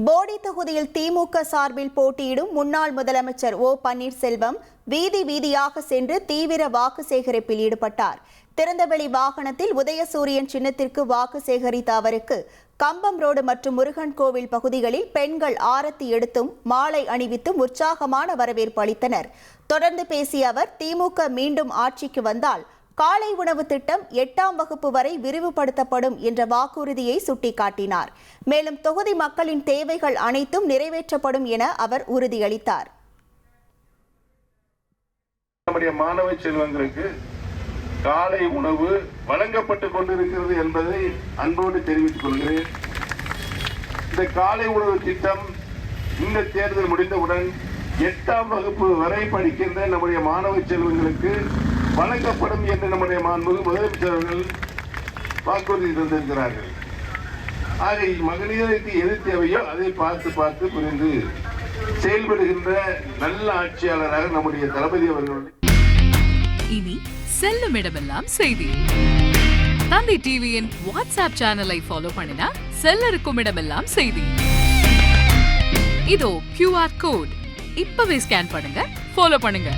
போடி தொகுதியில் திமுக சார்பில் போட்டியிடும் முன்னாள் முதலமைச்சர் ஓ பன்னீர்செல்வம் வீதி வீதியாக சென்று தீவிர வாக்கு சேகரிப்பில் ஈடுபட்டார். திறந்தவெளி வாகனத்தில் உதயசூரியன் சின்னத்திற்கு வாக்கு சேகரித்த அவருக்கு கம்பம் ரோடு மற்றும் முருகன் கோவில் பகுதிகளில் பெண்கள் ஆரத்தி எடுத்தும் மாலை அணிவித்தும் உற்சாகமான வரவேற்பு அளித்தனர். தொடர்ந்து பேசிய அவர், திமுக மீண்டும் ஆட்சிக்கு வந்தால் காலை உணவு திட்டம் 8ஆம் வகுப்பு வரை விரிவுபடுத்தப்படும் என்ற வாக்குறுதியை சுட்டிக்காட்டினார். மேலும் தொகுதி மக்களின் தேவைகள் அனைத்தும் நிறைவேற்றப்படும் என அவர் உறுதியளித்தார். நம்முடைய மாணவ செல்வங்களுக்கு காலை உணவு வழங்கப்பட்டுக் கொண்டிருக்கிறது என்பதை அன்போடு தெரிவித்துக் கொள்கிறேன். இந்த காலை உணவு திட்டம் இந்த தேர்தல் முடிந்தவுடன் 8ஆம் வகுப்பு வரை படிக்கின்ற நம்முடைய மாணவ செல்வங்களுக்கு வழங்கப்படும் என்று நம்முடைய மாண்புமிகு முதலமைச்சர் அவர்கள் வாக்குறுதி தந்திருக்கிறார்கள். ஆக மகளிருக்கு எது தேவையோ அதை பார்த்து புரிந்து செயல்படுகின்ற நல்ல ஆட்சியாளராக நம்முடைய தளபதி அவர்கள். இனி செல்லும் இடமெல்லாம் செய்தி. தந்தி டிவியின் வாட்ஸ்அப் சேனலை ஃபாலோ பண்ணினா செல்ல இருக்கும் இடமெல்லாம் செய்தி. இதோ QR கோட் இப்பவே ஸ்கேன் பண்ணுங்க, ஃபாலோ பண்ணுங்க.